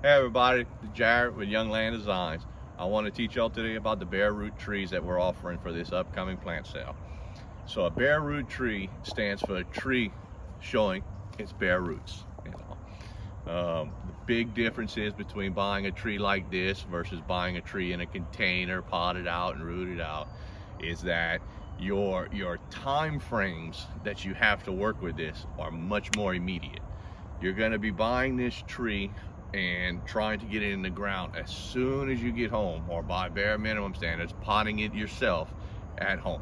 Hey everybody, Jared with Young Land Designs. I want to teach y'all today about the bare root trees that we're offering for this upcoming plant sale. So a bare root tree stands for a tree showing its bare roots. The big difference is between buying a tree like this versus buying a tree in a container, potted out and rooted out, is that your time frames that you have to work with this are much more immediate. You're going to be buying this tree and trying to get it in the ground as soon as you get home, or by bare minimum standards, potting it yourself at home.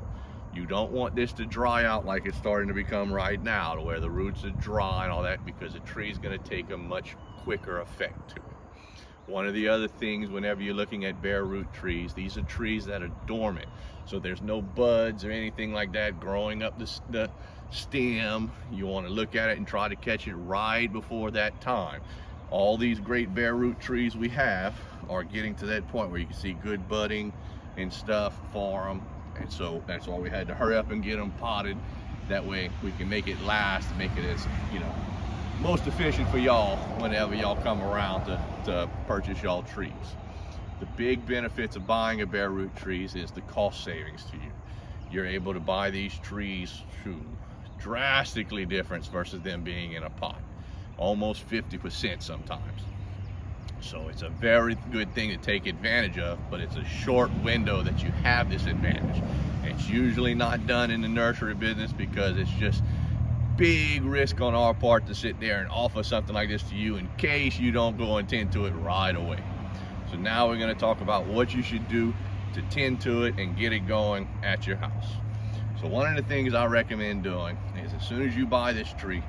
You don't want this to dry out like it's starting to become right now, to where the roots are dry and all that, because the tree is going to take a much quicker effect to it. One of the other things, whenever you're looking at bare root trees, these are trees that are dormant, so there's no buds or anything like that growing up the stem. You want to look at it and try to catch it right before that time. All these great bare root trees we have are getting to that point where you can see good budding and stuff for them, and so that's why we had to hurry up and get them potted. That way we can make it last, make it as, most efficient for y'all whenever y'all come around to purchase y'all trees. The big benefits of buying a bare root trees is the cost savings to you. You're able to buy these trees to drastically different versus them being in a pot. Almost 50% sometimes. So it's a very good thing to take advantage of, but it's a short window that you have this advantage. It's usually not done in the nursery business because it's just big risk on our part to sit there and offer something like this to you in case you don't go and tend to it right away. So now we're going to talk about what you should do to tend to it and get it going at your house. So one of the things I recommend doing is, as soon as you buy this tree,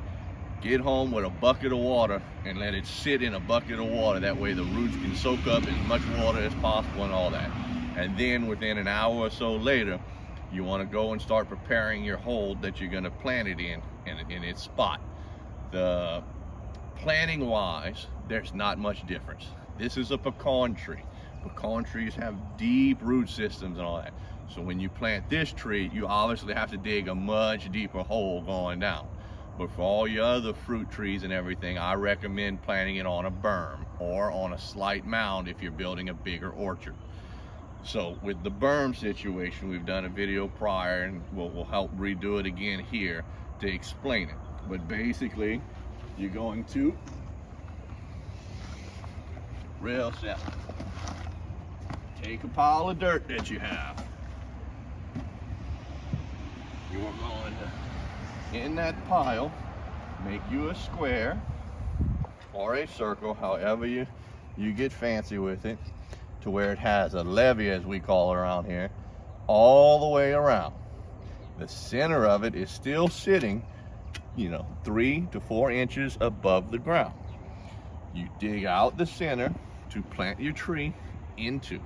get home with a bucket of water and let it sit in a bucket of water. That way the roots can soak up as much water as possible and all that. And then within an hour or so later, you want to go and start preparing your hole that you're going to plant it in its spot. The planting wise, there's not much difference. This is a pecan tree. Pecan trees have deep root systems and all that. So when you plant this tree, you obviously have to dig a much deeper hole going down. But for all your other fruit trees and everything, I recommend planting it on a berm or on a slight mound if you're building a bigger orchard. So with the berm situation, we've done a video prior, and we'll help redo it again here to explain it. But basically, you're going to, real simple, take a pile of dirt that you have. You're going to, in that pile, make you a square or a circle, however you get fancy with it, to where it has a levee, as we call it around here, all the way around. The center of it is still sitting 3 to 4 inches above the ground. You dig out the center to plant your tree into.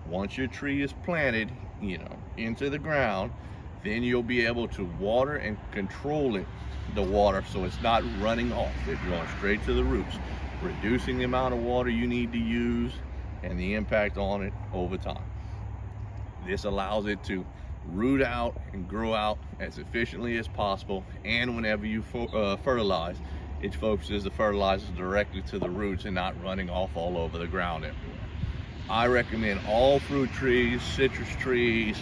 Once your tree is planted into the ground, then you'll be able to water and control the water so it's not running off. It's going straight to the roots, reducing the amount of water you need to use and the impact on it over time. This allows it to root out and grow out as efficiently as possible, and whenever you fertilize, it focuses the fertilizers directly to the roots and not running off all over the ground everywhere. I recommend all fruit trees, citrus trees,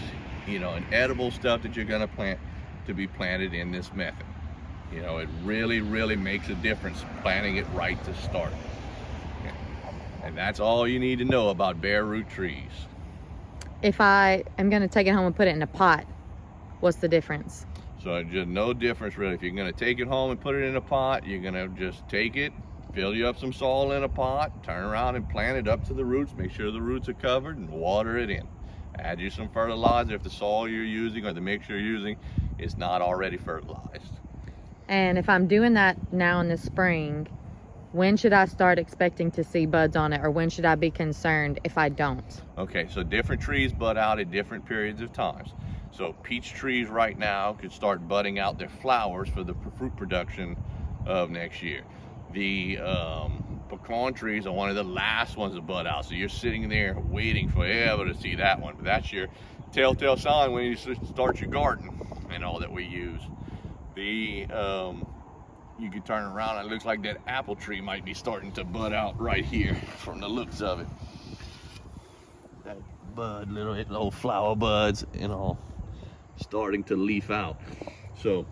and edible stuff that you're going to plant to be planted in this method. It really makes a difference planting it right to start. And that's all you need to know about bare root trees. If I am going to take it home and put it in a pot, what's the difference? So just no difference really. If you're going to take it home and put it in a pot, you're going to just take it, fill you up some soil in a pot, turn around and plant it up to the roots. Make sure the roots are covered and water it in. Add you some fertilizer if the soil you're using or the mix you're using is not already fertilized. And if I'm doing that now in the spring, when should I start expecting to see buds on it, or when should I be concerned if I don't? Okay, so different trees bud out at different periods of times. So peach trees right now could start budding out their flowers for the fruit production of next year. The pecan trees are one of the last ones to bud out, so you're sitting there waiting forever to see that one. But that's your telltale sign when you start your garden and all that we use. The you can turn around and it looks like that apple tree might be starting to bud out right here from the looks of it. That bud, little flower buds and all starting to leaf out. So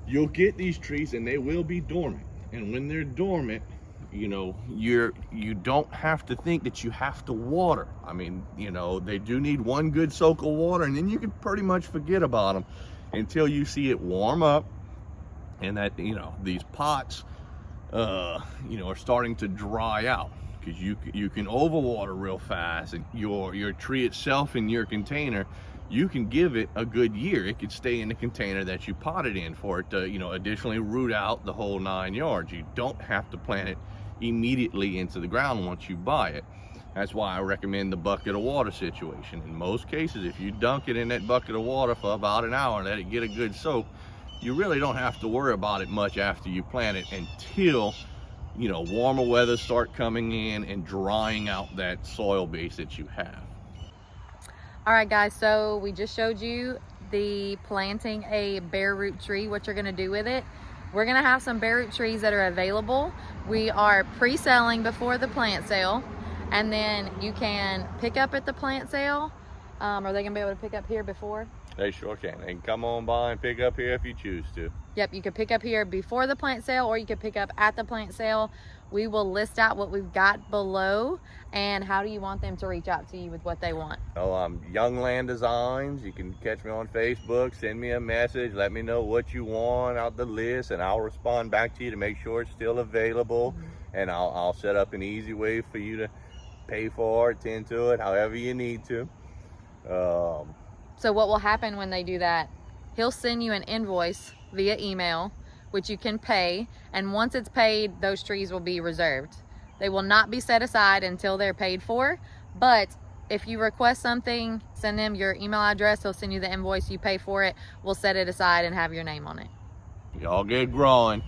you'll get these trees and they will be dormant. And when they're dormant, you know, you don't have to think that you have to water. I mean, you know, they do need one good soak of water, and then you can pretty much forget about them until you see it warm up and that, you know, these pots you know, are starting to dry out, because you can overwater real fast, and your tree itself in your container, you can give it a good year. It could stay in the container that you potted in for it to, you know, additionally root out the whole 9 yards. You don't have to plant it immediately into the ground once you buy it. That's why I recommend the bucket of water situation. In most cases, if you dunk it in that bucket of water for about an hour, let it get a good soak, you really don't have to worry about it much after you plant it until, you know, warmer weather start coming in and drying out that soil base that you have. All right, guys, so we just showed you the planting a bare root tree, what you're gonna do with it. We're gonna have some bare root trees that are available. We are pre-selling before the plant sale, and then you can pick up at the plant sale. Are they gonna be able to pick up here before? They sure can. They can come on by and pick up here if you choose to. Yep, you could pick up here before the plant sale, or you could pick up at the plant sale. We will list out what we've got below. And how do you want them to reach out to you with what they want? Oh, I'm Young Land Designs. You can catch me on Facebook, send me a message, let me know what you want out the list, and I'll respond back to you to make sure it's still available. And I'll set up an easy way for you to pay for it, tend to it, however you need to. So what will happen when they do that? He'll send you an invoice via email, which you can pay, and once it's paid, those trees will be reserved. They will not be set aside until they're paid for, but if you request something, send them your email address, he'll send you the invoice, you pay for it, we'll set it aside and have your name on it. Y'all get growing.